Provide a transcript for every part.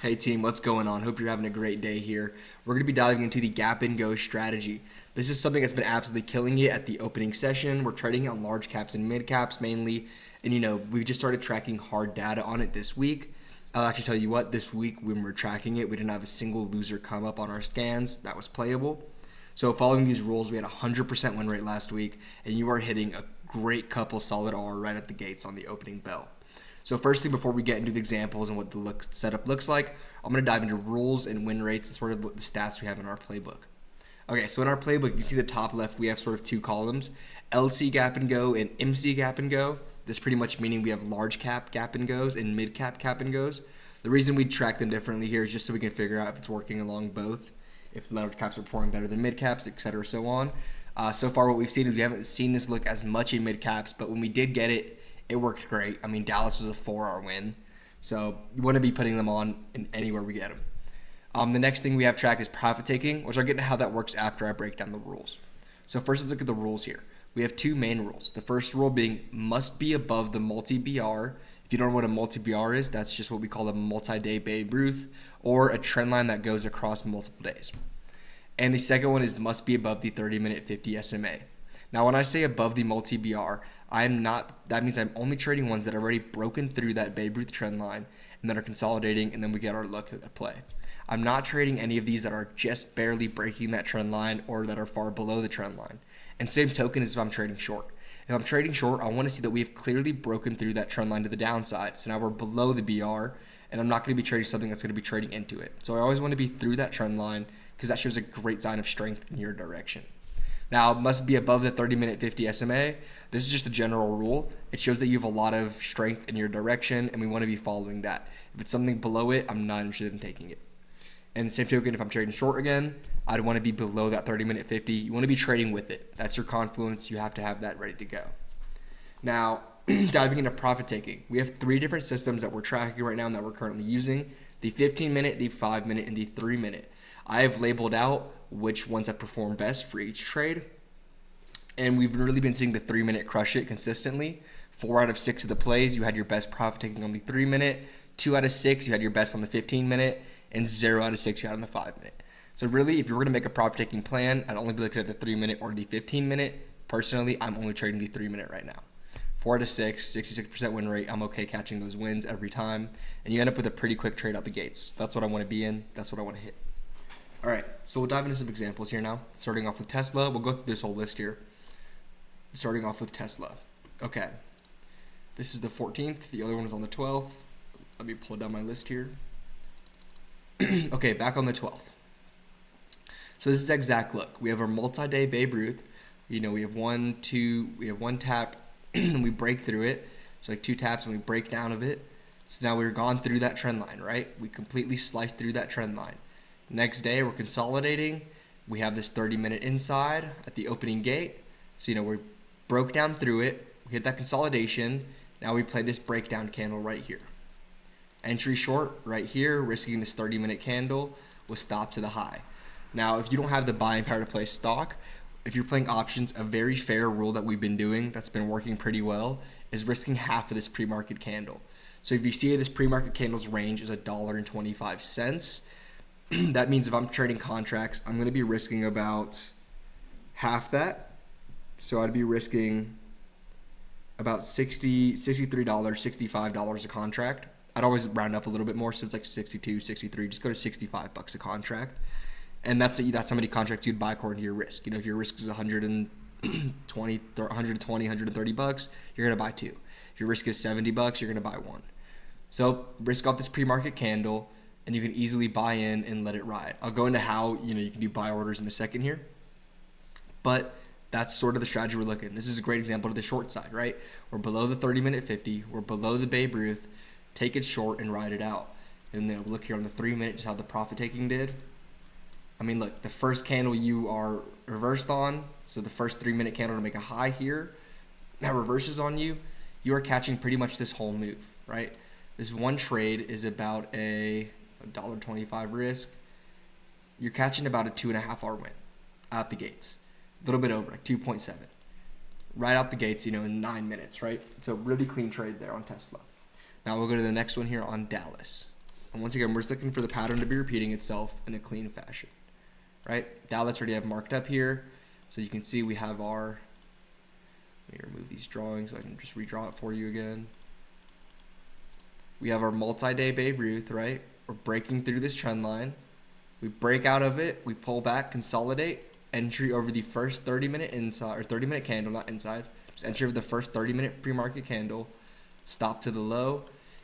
Hey team, what's going on? Hope you're having a great day here. We're going to be diving into the gap and go strategy. This is something that's been absolutely killing it at the opening session. We're trading on large caps and mid caps mainly. And we've just started tracking hard data on it this week. I'll actually tell you what, this week when we're tracking it, we didn't have a single loser come up on our scans that was playable. So following these rules, we had a 100% win rate last week, and you are hitting a great couple solid R right at the gates on the opening bell. So firstly, before we get into the examples and what the setup looks like, I'm going to dive into rules and win rates and sort of what the stats we have in our playbook. Okay, so in our playbook, you see the top left, we have sort of two columns, LC gap and go and MC gap and go. This pretty much meaning we have large cap gap and goes and mid cap gap and goes. The reason we track them differently here is just so we can figure out if it's working along both, if large caps are performing better than mid caps, etc., so on. So far, what we've seen is we haven't seen this look as much in mid caps, but when we did get it, it worked great. I mean, Dallas was a 4-hour win. So you want to be putting them on in anywhere we get them. The next thing we have tracked is profit taking, which I'll get into how that works after I break down the rules. So first, let's look at the rules here. We have two main rules. The first rule being must be above the multi-BR. If you don't know what a multi-BR is, that's just what we call a multi-day Babe Ruth, or a trend line that goes across multiple days. And the second one is must be above the 30-minute 50 SMA. Now, when I say above the multi-BR, that means I'm only trading ones that are already broken through that Babe Ruth trend line and that are consolidating, and then we get our look at play. I'm not trading any of these that are just barely breaking that trend line or that are far below the trend line. And same token is if I'm trading short. If I'm trading short, I want to see that we have clearly broken through that trend line to the downside. So now we're below the BR, and I'm not going to be trading something that's going to be trading into it. So I always want to be through that trend line because that shows a great sign of strength in your direction. Now, it must be above the 30-minute 50 SMA. This is just a general rule. It shows that you have a lot of strength in your direction, and we want to be following that. If it's something below it, I'm not interested in taking it. And same token, if I'm trading short again, I'd want to be below that 30-minute 50. You want to be trading with it. That's your confluence. You have to have that ready to go. Now, diving into profit taking, we have three different systems that we're tracking right now and that we're currently using: the 15-minute, the 5-minute, and the 3-minute. I have labeled out which ones have performed best for each trade. And we've really been seeing the 3-minute crush it consistently. 4 out of 6 of the plays, you had your best profit taking on the 3-minute. 2 out of 6, you had your best on the 15-minute. And 0 out of 6, you had on the 5-minute. So really, if you were going to make a profit taking plan, I'd only be looking at the 3-minute or the 15-minute. Personally, I'm only trading the 3-minute right now. 4 out of 6, 66% win rate. I'm okay catching those wins every time. And you end up with a pretty quick trade out the gates. That's what I want to be in. That's what I want to hit. All right, so we'll dive into some examples here now. Starting off with Tesla, we'll go through this whole list here. Starting off with Tesla. Okay, this is the 14th. The other one was on the 12th. Let me pull down my list here. Okay, back on the 12th. So this is the exact look. We have our multi-day Babe Ruth. We have one tap, and we break through it. So like 2 taps, and we break down of it. So now we're gone through that trend line, right? We completely sliced through that trend line. Next day, we're consolidating. We have this 30-minute inside at the opening gate. So, we broke down through it. We hit that consolidation. Now we play this breakdown candle right here. Entry short right here, risking this 30-minute candle with stop to the high. Now, if you don't have the buying power to play stock, if you're playing options, a very fair rule that we've been doing that's been working pretty well is risking half of this pre-market candle. So if you see this pre-market candle's range is $1.25, that means if I'm trading contracts, I'm going to be risking about half that. So I'd be risking about $63, $65 a contract. I'd always round up a little bit more, so it's like 62, 63. Just go to $65 a contract. And that's how many contracts you'd buy according to your risk. If your risk is 120, 130 bucks, you're going to buy 2. If your risk is 70 bucks, you're going to buy 1. So risk off this pre-market candle, and you can easily buy in and let it ride. I'll go into how you can do buy orders in a second here, but that's sort of the strategy we're looking at. This is a great example of the short side, right? We're below the 30-minute 50. We're below the Babe Ruth. Take it short and ride it out. And then look here on the 3-minute, just how the profit taking did. I mean, look, the first candle you are reversed on, so the first 3-minute candle to make a high here, that reverses on you, you are catching pretty much this whole move, right? This one trade is about a $1.25 risk. You're catching about a 2.5-hour win out the gates. A little bit over, like 2.7. Right out the gates, in 9 minutes, right? It's a really clean trade there on Tesla. Now we'll go to the next one here on Dallas. And once again, we're just looking for the pattern to be repeating itself in a clean fashion, right? Now that's already have marked up here. So you can see we have our, let me remove these drawings so I can just redraw it for you again. We have our multi-day Babe Ruth, right? We're breaking through this trend line. We break out of it, we pull back, consolidate, entry over the first 30-minute inside, or 30-minute candle, not inside, just entry over the first 30-minute pre-market candle, stop to the low,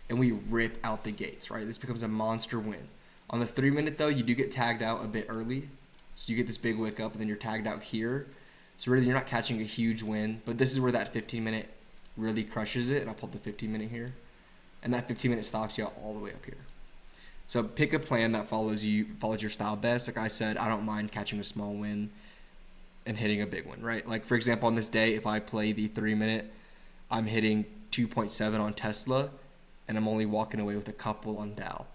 and we rip out the gates, right? This becomes a monster win. On the 3-minute though, you do get tagged out a bit early. So you get this big wick up and then you're tagged out here. So really you're not catching a huge win, but this is where that 15-minute really crushes it. And I'll pull the 15-minute here. And that 15-minute stops you out all the way up here. So pick a plan that follows your style best. Like I said, I don't mind catching a small win and hitting a big one, right? Like for example, on this day, if I play the 3-minute, I'm hitting 2.7 on Tesla and I'm only walking away with a couple on Dow.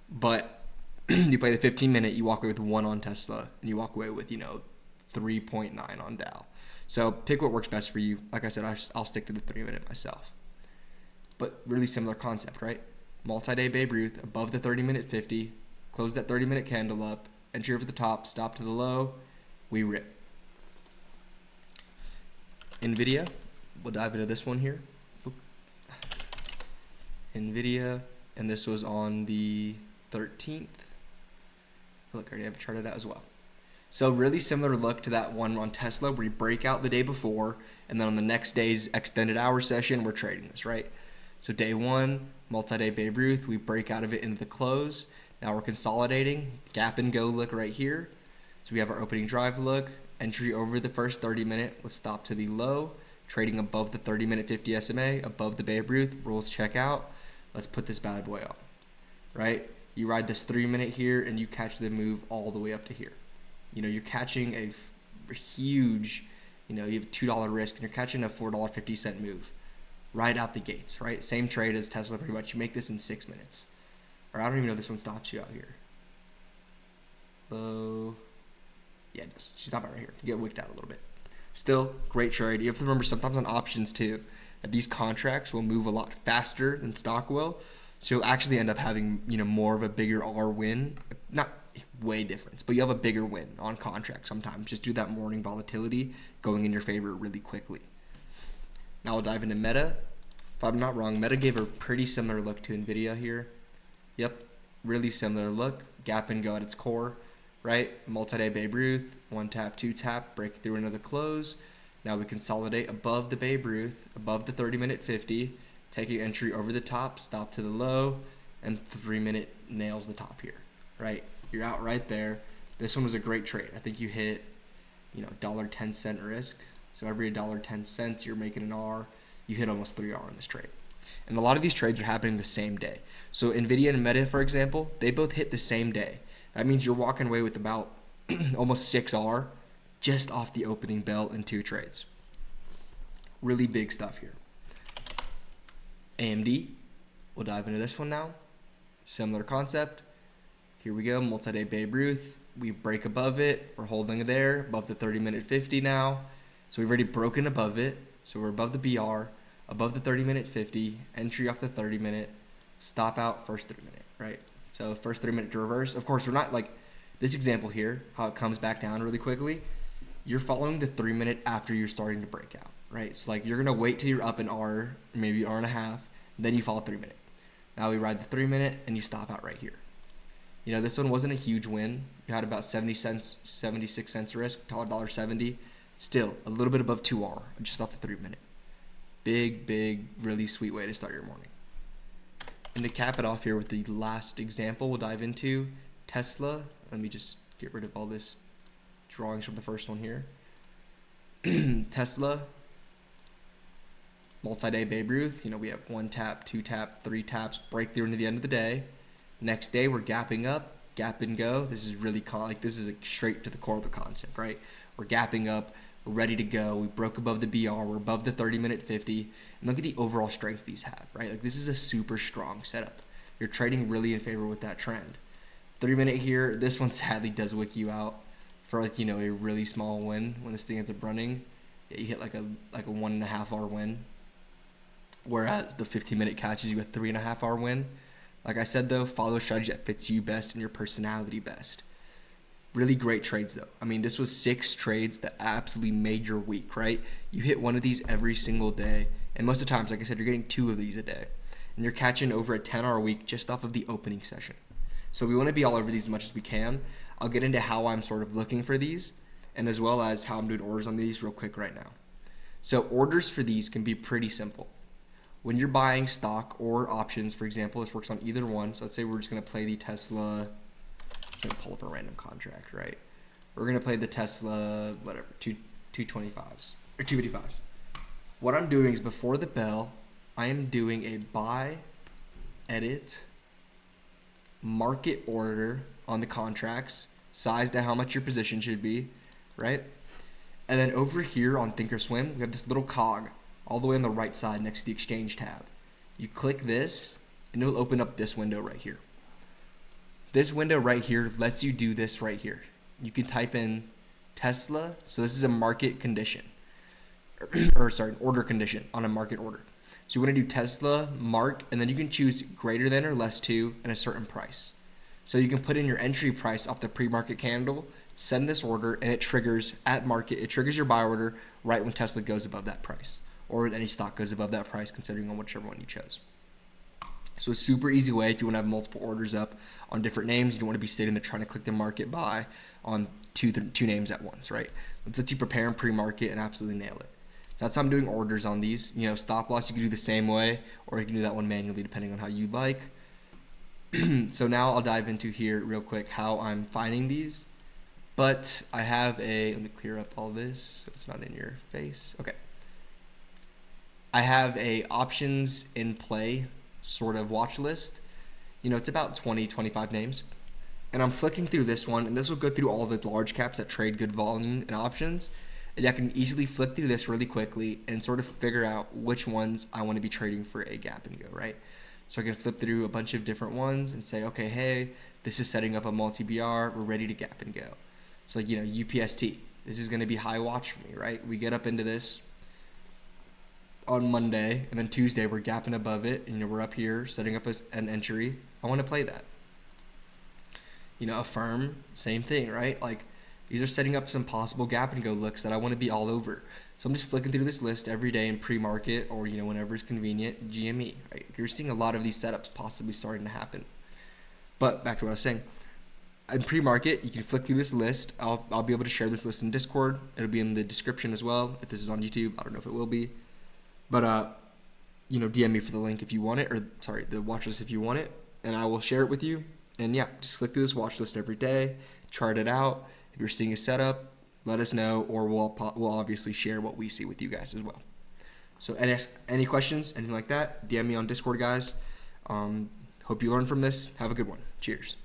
But you play the 15-minute, you walk away with 1 on Tesla, and you walk away with, 3.9 on Dow. So pick what works best for you. Like I said, I'll stick to the 3-minute myself. But really similar concept, right? Multi-day Babe Ruth, above the 30-minute 50, close that 30-minute candle up, entry over the top, stop to the low, we rip. NVIDIA, we'll dive into this one here. NVIDIA, and this was on the 13th. Look, I already have it charted out as well. So really similar look to that one on Tesla where you break out the day before, and then on the next day's extended hour session, we're trading this, right? So day 1, multi-day Babe Ruth, we break out of it into the close. Now we're consolidating, gap and go look right here. So we have our opening drive look, entry over the first 30-minute with stop to the low, trading above the 30-minute 50 SMA, above the Babe Ruth, rules check out. Let's put this bad boy on, right? You ride this 3-minute here and you catch the move all the way up to here. You're catching a huge, you have $2 risk and you're catching a $4.50 move right out the gates, right? Same trade as Tesla pretty much. You make this in 6 minutes. Or I don't even know if this one stops you out here. Low. Yeah, it does. She's not right here. You get wicked out a little bit. Still, great trade. You have to remember sometimes on options too, that these contracts will move a lot faster than stock will. So you'll actually end up having, more of a bigger R win. Not way difference, but you have a bigger win on contracts sometimes. Just do that morning volatility going in your favor really quickly. Now we'll dive into Meta. If I'm not wrong, Meta gave a pretty similar look to NVIDIA here. Yep, really similar look. Gap and go at its core, right? Multi-day Babe Ruth, 1 tap, 2 tap, break through into the close. Now we consolidate above the Babe Ruth, above the 30-minute 50, taking entry over the top, stop to the low, and 3-minute nails the top here, right? You're out right there. This one was a great trade. I think you hit, $1.10 risk. So every $1.10, you're making an R. You hit almost 3R in this trade. And a lot of these trades are happening the same day. So NVIDIA and Meta, for example, they both hit the same day. That means you're walking away with about almost 6R just off the opening bell in 2 trades. Really big stuff here. AMD, we'll dive into this one now. Similar concept. Here we go, multi-day Babe Ruth. We break above it. We're holding there, above the 30-minute 50 now. So we've already broken above it. So we're above the BR, above the 30-minute 50, entry off the 30-minute, stop out first 3-minute, right? So first 3-minute to reverse. Of course, we're not like this example here, how it comes back down really quickly. You're following the 3-minute after you're starting to break out, right? So like you're going to wait till you're up an R, maybe R and a half, then you follow 3-minute. Now we ride the 3-minute and you stop out right here. This one wasn't a huge win. You had about 70 cents, 76 cents risk, $1.70. Still, a little bit above 2R, just off the 3-minute. Big, really sweet way to start your morning. And to cap it off here with the last example we'll dive into, Tesla. Let me just get rid of all this drawings from the first one here. Tesla, multi-day Babe Ruth. We have 1 tap, 2 tap, 3 taps, breakthrough into the end of the day. Next day, we're gapping up, gap and go. This is really this is straight to the core of the concept, right? We're gapping up, we're ready to go. We broke above the BR, we're above the 30-minute 50. And look at the overall strength these have, right? Like this is a super strong setup. You're trading really in favor with that trend. 3-minute here, this one sadly does wick you out for a really small win when this thing ends up running. Yeah, you hit like a 1.5R win. Whereas the 15-minute catches you a 3.5R win. Like I said though, follow a strategy that fits you best and your personality best. Really great trades though. I mean, this was 6 trades that absolutely made your week, right? You hit one of these every single day, and most of the times, like I said, you're getting 2 of these a day, and you're catching over a 10-hour week just off of the opening session. So we want to be all over these as much as we can. I'll get into how I'm sort of looking for these, and as well as how I'm doing orders on these real quick right now. So orders for these can be pretty simple. When you're buying stock or options, for example, this works on either one. So let's say we're just going to play the Tesla. I'm going to pull up a random contract, right? We're going to play the Tesla, whatever, 225s or 255s. What I'm doing is before the bell, I am doing a buy, edit, market order on the contracts, size to how much your position should be, right? And then over here on Thinkorswim, we have this little cog all the way on the right side next to the exchange tab. You click this, and it'll open up this window right here. This window right here lets you do this right here. You can type in Tesla. So this is a market condition, an order condition on a market order. So you want to do Tesla, mark, and then you can choose greater than or less to and a certain price. So you can put in your entry price off the pre-market candle, send this order, and it triggers at market. It triggers your buy order right when Tesla goes above that price, or when any stock goes above that price, considering on whichever one you chose. So a super easy way if you want to have multiple orders up on different names. You don't want to be sitting there trying to click the market buy on two names at once, right? Let's let you prepare and pre-market and absolutely nail it. So that's how I'm doing orders on these. You know, stop loss you can do the same way, or you can do that one manually depending on how you like. So now I'll dive into here real quick how I'm finding these. But I have let me clear up all this so it's not in your face. Okay. I have a options in play sort of watch list. You know, it's about 20, 25 names. And I'm flicking through this one, and this will go through all the large caps that trade good volume and options. And I can easily flick through this really quickly and sort of figure out which ones I want to be trading for a gap and go, right? So I can flip through a bunch of different ones and say, okay, hey, this is setting up a multi-BR. We're ready to gap and go. So, you know, UPST, this is going to be high watch for me, right? We get up into this on Monday, and then Tuesday we're gapping above it, and you know, we're up here setting up an entry. I want to play that. You know, Affirm, same thing, right? Like, these are setting up some possible gap and go looks that I want to be all over. So I'm just flicking through this list every day in pre-market, or you know, whenever it's convenient, GME, right? You're seeing a lot of these setups possibly starting to happen. But back to what I was saying. In pre-market, you can flick through this list. I'll be able to share this list in Discord. It'll be in the description as well. If this is on YouTube, I don't know if it will be. But, you know, DM me for the link if you want it, the watch list if you want it, and I will share it with you. And yeah, just click through this watch list every day, chart it out. If you're seeing a setup, let us know, or we'll obviously share what we see with you guys as well. So any questions, anything like that, DM me on Discord, guys. Hope you learned from this. Have a good one. Cheers.